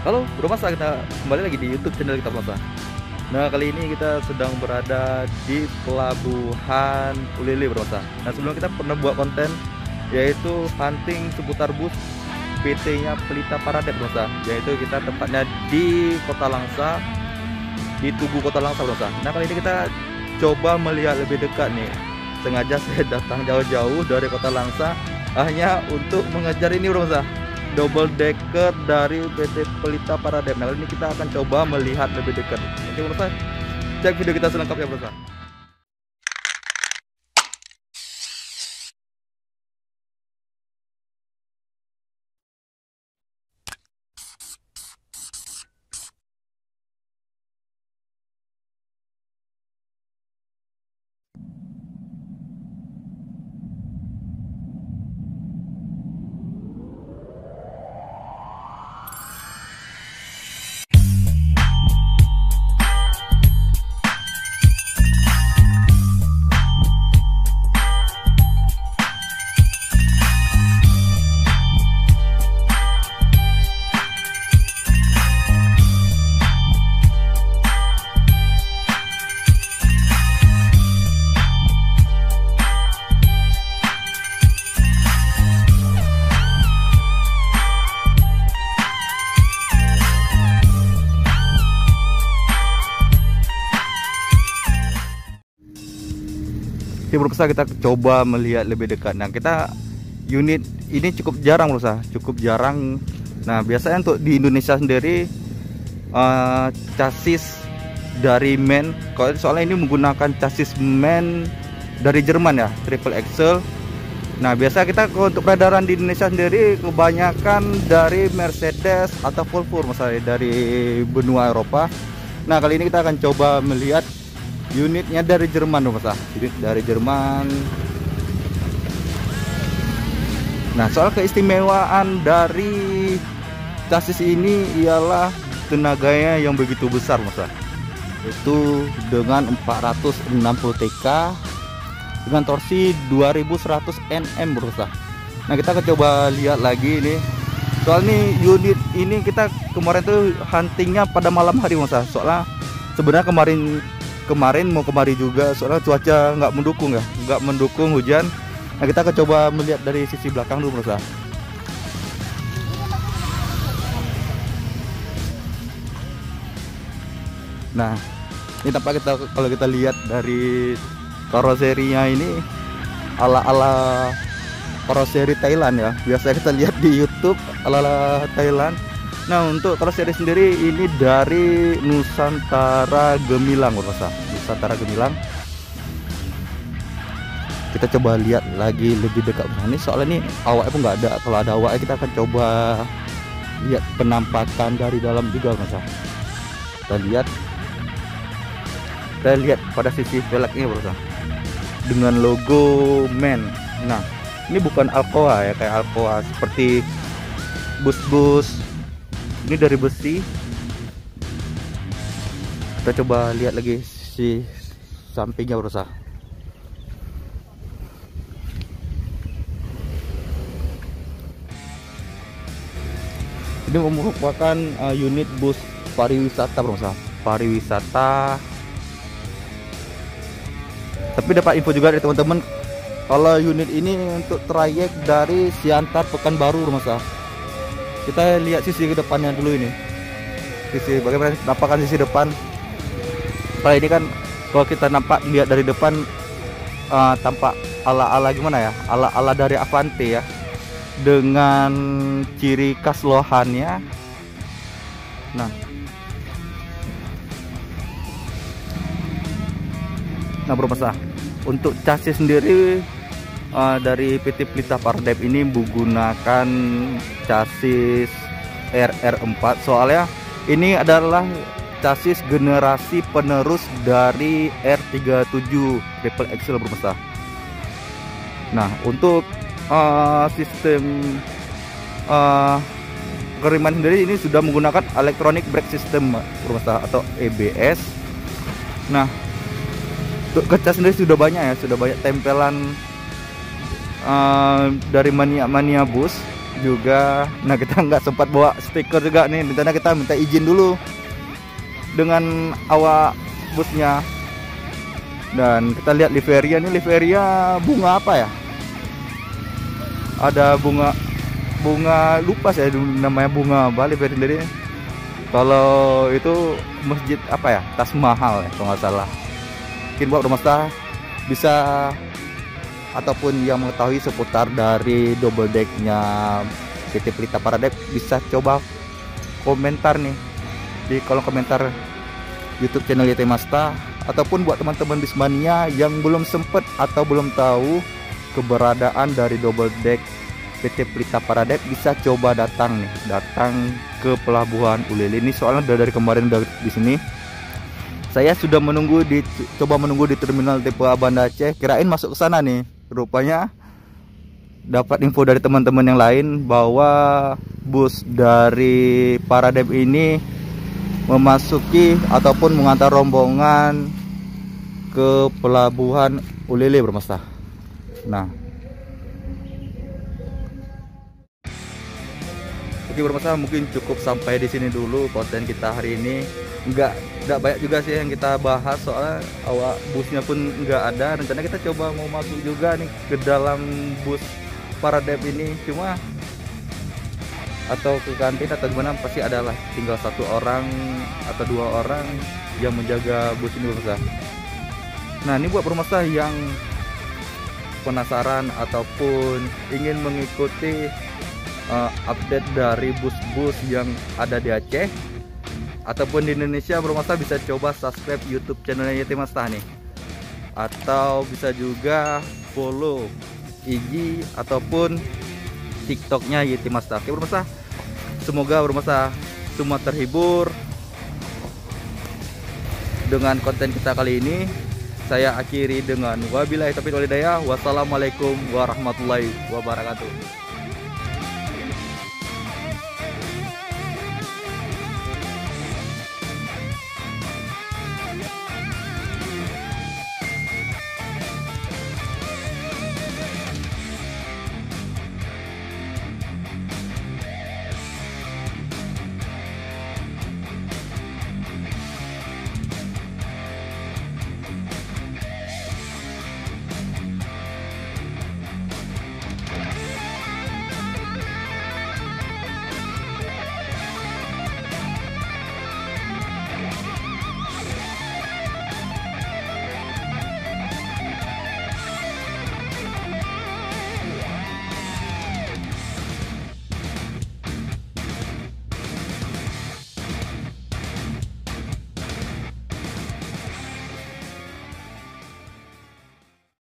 Halo Bro Masa, kita kembali lagi di YouTube channel kita Masa. Nah, kali ini kita sedang berada di Pelabuhan Ulele Bro Masa. Nah, sebelum kita pernah buat konten yaitu hunting seputar bus PT-nya Pelita Paradep Bro Masa, yaitu kita tempatnya di Kota Langsa, di Tugu Kota Langsa Bro Masa. Nah, kali ini kita coba melihat lebih dekat nih. Sengaja saya datang jauh-jauh dari Kota Langsa hanya untuk mengejar ini Bro Masa, double decker dari PT Pelita Paradep. Nah, kali ini kita akan coba melihat lebih dekat. Oke pemirsa, cek video kita selengkapnya pemirsa. Oke pemirsa, kita coba melihat lebih dekat. Nah, kita unit ini cukup jarang pemirsa, cukup jarang. Nah, biasanya untuk di Indonesia sendiri chassis dari MAN, soalnya ini menggunakan chassis MAN dari Jerman ya, triple axle. Nah, biasa kita untuk peredaran di Indonesia sendiri kebanyakan dari Mercedes atau Volvo misalnya dari benua Eropa. Nah, kali ini kita akan coba melihat unitnya dari Jerman pemirsa, unit dari Jerman. Nah, soal keistimewaan dari chassis ini ialah tenaganya yang begitu besar pemirsa, itu dengan 460 TK dengan torsi 2100 Nm pemirsa. Nah, kita akan coba lihat lagi ini. Soal ini unit ini kita kemarin tuh huntingnya pada malam hari pemirsa. Soalnya sebenarnya kemarin mau kemari juga, soalnya cuaca nggak mendukung hujan. Nah, kita akan coba melihat dari sisi belakang dulu pemirsa. Nah, ini tampak kalau kita lihat dari karoserinya ini ala karoseri Thailand ya. Biasa kita lihat di YouTube ala Thailand. Nah, untuk karoseri sendiri ini dari Nusantara Gemilang pemirsa, Nusantara Gemilang. Kita coba lihat lagi lebih dekat. Nah, ini soalnya ini awaknya pun nggak ada. Kalau ada awaknya kita akan coba lihat penampakan dari dalam juga pemirsa. Kita lihat pada sisi velgnya pemirsa, dengan logo MAN. Nah, ini bukan Alcoa ya, kayak Alcoa seperti bus-bus. Ini dari besi. Kita coba lihat lagi si sampingnya pemirsa. Ini merupakan unit bus pariwisata pemirsa, pariwisata. Tapi dapat info juga dari teman-teman kalau unit ini untuk trayek dari Siantar Pekanbaru pemirsa. Kita lihat sisi depannya dulu ini. Sisi bagaimana nampakkan sisi depan. Kalau ini kan kalau kita lihat dari depan tampak ala-ala gimana ya? Ala-ala dari Avante ya. Dengan ciri khas lohannya. Nah, pemirsa, untuk chassis sendiri dari PT Pelita Paradep ini menggunakan chassis RR4. Soalnya ini adalah chassis generasi penerus dari R37 triple axle pemirsa. Nah, untuk sistem pengereman sendiri ini sudah menggunakan electronic brake system pemirsa atau EBS. Nah, untuk kaca sendiri sudah banyak ya, sudah banyak tempelan dari mania bus. juga. Nah, kita nggak sempat bawa stiker juga nih, rencana kita minta izin dulu dengan awak busnya. Dan kita lihat liveria, ini liveria bunga apa ya, ada bunga lupa saya namanya bunga apa liveria sendiri. Kalau itu masjid apa ya, Taj Mahal ya kalau nggak salah. Mungkin buat rumah bisa ataupun yang mengetahui seputar dari double decknya PT Pelita Paradise bisa coba komentar nih di kolom komentar YouTube channel YT Masta, ataupun buat teman-teman Bismania yang belum sempet atau belum tahu keberadaan dari double deck PT Pelita Paradise bisa coba datang ke pelabuhan Ulili ini. Soalnya dari kemarin udah di sini. Saya sudah coba menunggu di terminal tipe Banda Aceh, kirain masuk ke sana nih. Rupanya dapat info dari teman-teman yang lain bahwa bus dari Paradise ini memasuki ataupun mengantar rombongan ke pelabuhan Ulili Bermesta. Nah, oke Bermesta, mungkin cukup sampai di sini dulu konten kita hari ini. Enggak banyak juga sih yang kita bahas, soalnya awak busnya pun enggak ada. Rencana kita coba mau masuk juga nih ke dalam bus Paradise ini, cuma atau ke kantin atau gimana, pasti adalah tinggal 1 orang atau 2 orang yang menjaga bus ini Bermesta. Nah, ini buat Bermesta yang penasaran ataupun ingin mengikuti update dari bus-bus yang ada di Aceh ataupun di Indonesia, Bermesta bisa coba subscribe YouTube channelnya YT Masta nih, atau bisa juga follow IG ataupun TikToknya YT Masta. Oke Bermesta, semoga Bermesta semua terhibur dengan konten kita kali ini. Saya akhiri dengan wabillahi taufiq wal hidayah. Wassalamualaikum warahmatullahi wabarakatuh.